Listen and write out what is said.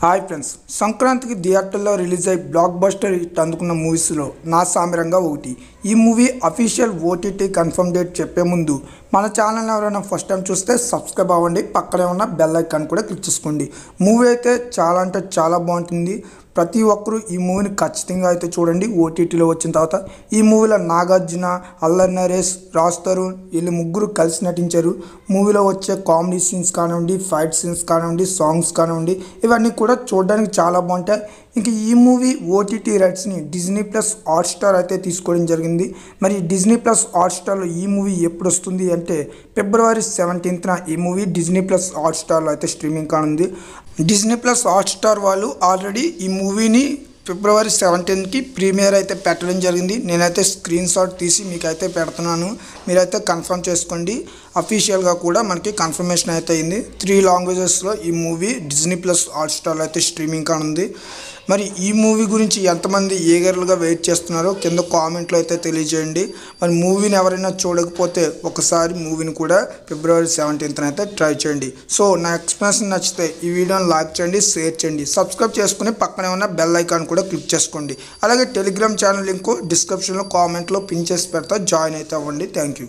Hi friends, సంక్రాంతికి థియేటర్లో release అయ్యి బ్లాక్ బస్టర్ హిట్ అందుకున్న మూవీస్లో నా సామిరంగా ఒకటి. ఈ movie official OTT confirm date చెప్పే ముందు మన ఛానల్ ఎవరైనా ఫస్ట్ టైం చూస్తే సబ్స్క్రైబ్ అవ్వండి, పక్కనే ఉన్న బెల్ ఐకాన్ కూడా క్లిక్ చేసుకోండి. మూవీ అయితే చాలా అంటే చాలా బాగుంటుంది. ప్రతి ఒక్కరూ ఈ మూవీని ఖచ్చితంగా అయితే చూడండి. ఓటీటీలో వచ్చిన తర్వాత ఈ మూవీలో నాగార్జున, అల్లరి నరేష్, రాజ్ తరుణ్ వీళ్ళు ముగ్గురు కలిసి నటించారు. మూవీలో వచ్చే కామెడీ సీన్స్ కానివ్వండి, ఫైట్ సీన్స్ కానివ్వండి, సాంగ్స్ కానివ్వండి, ఇవన్నీ కూడా చూడడానికి చాలా బాగుంటాయి. ఇంకా ఈ మూవీ ఓటీటీ రైట్స్ని డిజ్నీ ప్లస్ హాట్స్టార్ అయితే తీసుకోవడం జరిగింది. మరి డిజ్నీ ప్లస్ హాట్స్టార్లో ఈ మూవీ ఎప్పుడు వస్తుంది అంటే ఫిబ్రవరి 17న ఈ మూవీ డిజ్నీ ప్లస్ హాట్స్టార్లో అయితే స్ట్రీమింగ్ కానుంది. డిజ్నీ ప్లస్ హాట్స్టార్ వాళ్ళు ఆల్రెడీ ఈ మూవీని ఫిబ్రవరి 17కి ప్రీమియర్ అయితే పెట్టడం జరిగింది. నేనైతే స్క్రీన్ షాట్ తీసి మీకైతే పెడుతున్నాను, మీరైతే కన్ఫర్మ్ చేసుకోండి. అఫీషియల్గా కూడా మనకి కన్ఫర్మేషన్ అయితే అయింది. 3 లాంగ్వేజెస్లో ఈ మూవీ డిజ్నీ ప్లస్ హాట్స్టార్లో అయితే స్ట్రీమింగ్ కానుంది. మరి ఈ మూవీ గురించి ఎంతమంది ఈగర్లుగా వెయిట్ చేస్తున్నారో కింద కామెంట్లో అయితే తెలియజేయండి. మరి మూవీని ఎవరైనా చూడకపోతే ఒకసారి మూవీని కూడా ఫిబ్రవరి 17న అయితే ట్రై చేయండి. సో నా ఎక్స్ప్లెనేషన్ నచ్చితే ఈ వీడియోని లైక్ చేయండి, షేర్ చేయండి, సబ్స్క్రైబ్ చేసుకుని పక్కనే ఉన్న బెల్ ఐకాన్ కూడా క్లిక్ చేసుకోండి. అలాగే టెలిగ్రామ్ ఛానల్ లింక్ డిస్క్రిప్షన్లో కామెంట్లో పిన్ చేసి పెడతా, జాయిన్ అయితే అవ్వండి. Thank you.